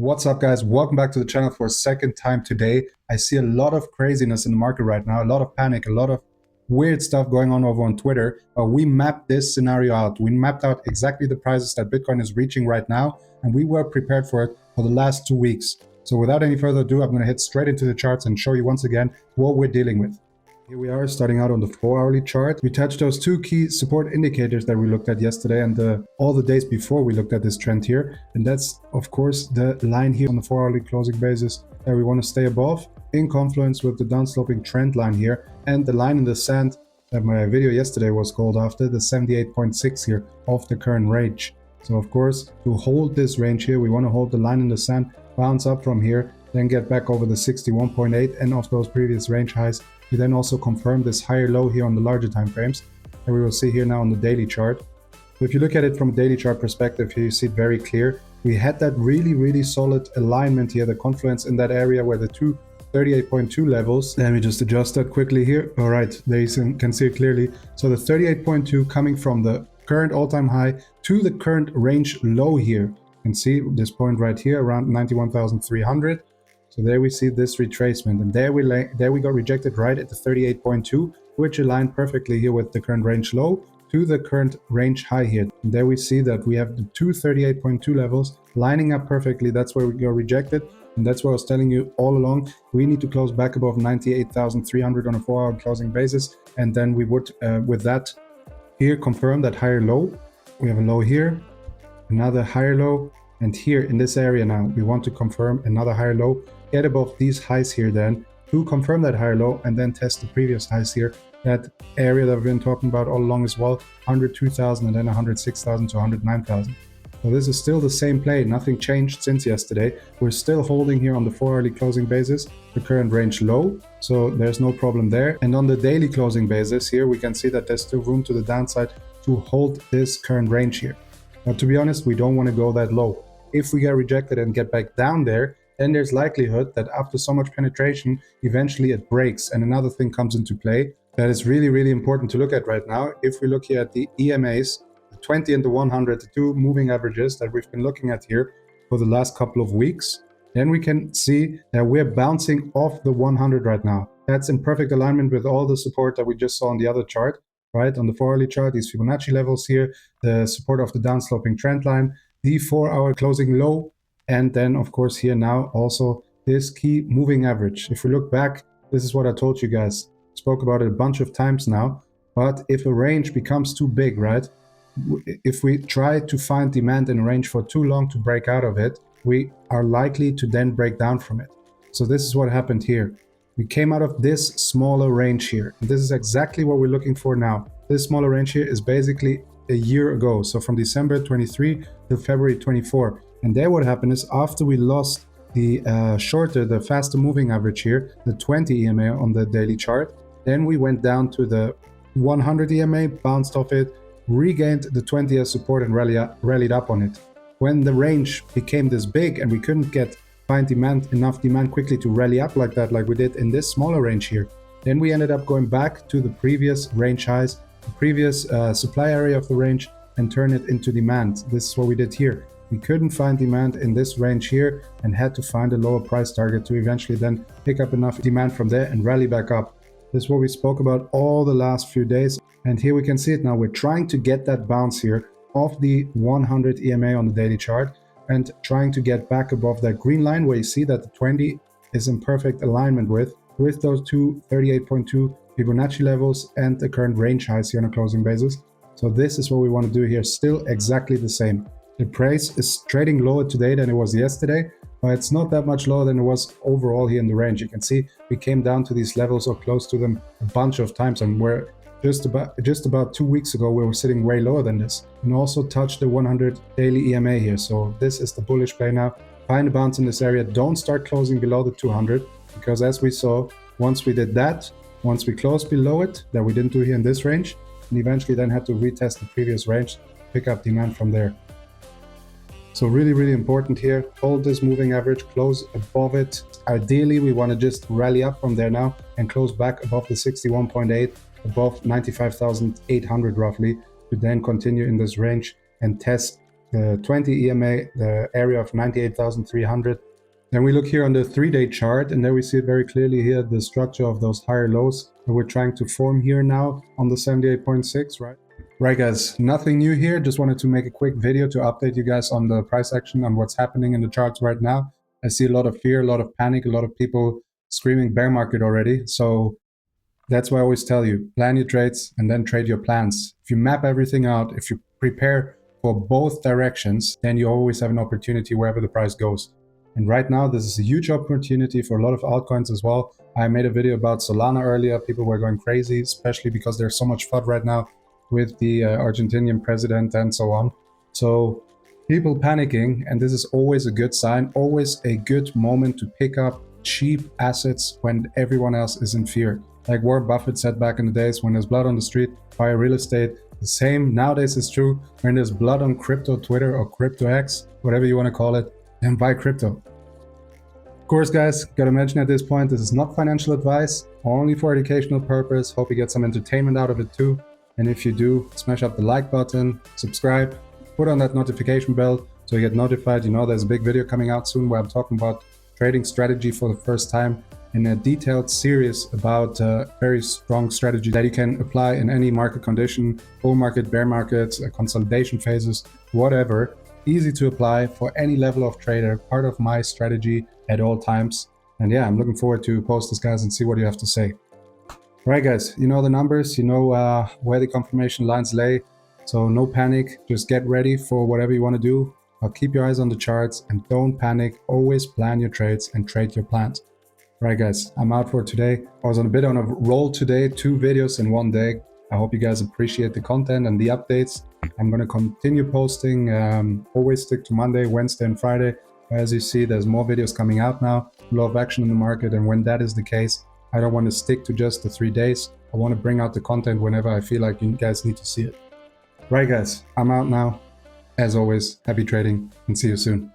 What's up, guys? Welcome back to the channel for a second time today. I see a lot of craziness in the market right now, a lot of panic, a lot of weird stuff going on over on Twitter. We mapped this scenario out. We mapped out exactly the prices that Bitcoin is reaching right now, and we were prepared for it for the last 2 weeks. So without any further ado, I'm going to hit straight into the charts and show you once again what we're dealing with. Here we are starting out on the 4-hourly chart. We touched those two key support indicators that we looked at yesterday and all the days before we looked at this trend here. And that's, of course, the line here on the 4-hourly closing basis that we want to stay above in confluence with the downsloping trend line here and the line in the sand that my video yesterday was called after, the 78.6 here of the current range. So, of course, to hold this range here, we want to hold the line in the sand, bounce up from here, then get back over the 61.8 and off those previous range highs. We then also confirm this higher low here on the larger time frames, and we will see here now on the daily chart. So if you look at it from a daily chart perspective, here you see it very clear. We had that really solid alignment here, the confluence in that area where the two 38.2 levels. Let me just adjust that quickly here. All right, there you can see it clearly. So the 38.2 coming from the current all-time high to the current range low here. You can see this point right here around 91,300. So there we see this retracement, and there we got rejected right at the 38.2, which aligned perfectly here with the current range low to the current range high here. And there we see that we have the two 38.2 levels lining up perfectly. That's where we got rejected, and that's what I was telling you all along. We need to close back above 98,300 on a 4-hour closing basis, and then we would, with that here, confirm that higher low. We have a low here, another higher low, and here in this area now, we want to confirm another higher low, get above these highs here then, to confirm that higher low, and then test the previous highs here, that area that I've been talking about all along as well, 102,000 and then 106,000 to 109,000. So this is still the same play, nothing changed since yesterday. We're still holding here on the 4-hourly closing basis, the current range low, so there's no problem there. And on the daily closing basis here, we can see that there's still room to the downside to hold this current range here. But to be honest, we don't want to go that low. If we get rejected and get back down there, then there's likelihood that after so much penetration, eventually it breaks. And another thing comes into play that is really important to look at right now. If we look here at the EMAs, the 20 and the 100, the two moving averages that we've been looking at here for the last couple of weeks, then we can see that we're bouncing off the 100 right now. That's in perfect alignment with all the support that we just saw on the other chart, right? On the 4-hourly chart, these Fibonacci levels here, the support of the downsloping trend line, the 4-hour closing low, and then of course here now also this key moving average. If we look back, this is what I told you guys. Spoke about it a bunch of times now, but if a range becomes too big, right? If we try to find demand in a range for too long to break out of it, we are likely to then break down from it. So this is what happened here. We came out of this smaller range here, and this is exactly what we're looking for now. This smaller range here is basically a year ago, so from December 23 to February 24. And there what happened is after we lost the the faster moving average here, the 20 EMA on the daily chart, then we went down to the 100 EMA, bounced off it, regained the 20 as support and rallied up on it. When the range became this big and we couldn't find enough demand quickly to rally up like that, like we did in this smaller range here, then we ended up going back to the previous range highs, the previous supply area of the range, and turn it into demand. This is what we did here. We couldn't find demand in this range here and had to find a lower price target to eventually then pick up enough demand from there and rally back up. This is what we spoke about all the last few days, and here we can see it now. We're trying to get that bounce here off the 100 EMA on the daily chart and trying to get back above that green line where you see that the 20 is in perfect alignment with those two 38.2 Fibonacci levels and the current range highs here on a closing basis. So this is what we want to do here, still exactly the same. The price is trading lower today than it was yesterday, but it's not that much lower than it was overall here in the range. You can see we came down to these levels or close to them a bunch of times, and we're just about 2 weeks ago we were sitting way lower than this, and also touched the 100 daily EMA here. So this is the bullish play now. Find a bounce in this area. Don't start closing below the 200, because as we saw, once we did that, once we closed below it, that we didn't do here in this range, and eventually then had to retest the previous range, pick up demand from there. So really important here, hold this moving average, close above it. Ideally, we want to just rally up from there now and close back above the 61.8, above 95,800 roughly, to then continue in this range and test the 20 EMA, the area of 98,300. Then we look here on the 3-day chart, and there we see it very clearly here, the structure of those higher lows that we're trying to form here now on the 78.6, right? Right, guys, nothing new here. Just wanted to make a quick video to update you guys on the price action, on what's happening in the charts right now. I see a lot of fear, a lot of panic, a lot of people screaming bear market already. So that's why I always tell you, plan your trades and then trade your plans. If you map everything out, if you prepare for both directions, then you always have an opportunity wherever the price goes. And right now, this is a huge opportunity for a lot of altcoins as well. I made a video about Solana earlier. People were going crazy, especially because there's so much FUD right now with the Argentinian president and so on. So people panicking, and this is always a good sign, always a good moment to pick up cheap assets when everyone else is in fear. Like Warren Buffett said back in the days, when there's blood on the street, buy real estate. The same nowadays is true. When there's blood on crypto Twitter or crypto X, whatever you want to call it, then buy crypto. Of course, guys, gotta mention at this point, this is not financial advice, only for educational purpose. Hope you get some entertainment out of it too. And if you do, smash up the like button, subscribe, put on that notification bell so you get notified. You know, there's a big video coming out soon where I'm talking about trading strategy for the first time in a detailed series about very strong strategy that you can apply in any market condition, bull market, bear market, consolidation phases, whatever. Easy to apply for any level of trader, part of my strategy at all times. And yeah, I'm looking forward to post this, guys, and see what you have to say. Right, guys, you know the numbers, you know where the confirmation lines lay. So no panic, just get ready for whatever you want to do. Keep your eyes on the charts and don't panic. Always plan your trades and trade your plans. Right, guys, I'm out for today. I was on a bit on a roll today, 2 videos in one day. I hope you guys appreciate the content and the updates. I'm going to continue posting, always stick to Monday, Wednesday, and Friday. As you see, there's more videos coming out now, a lot of action in the market. And when that is the case, I don't want to stick to just the 3 days. I want to bring out the content whenever I feel like you guys need to see it. Right, guys, I'm out now. As always, happy trading and see you soon.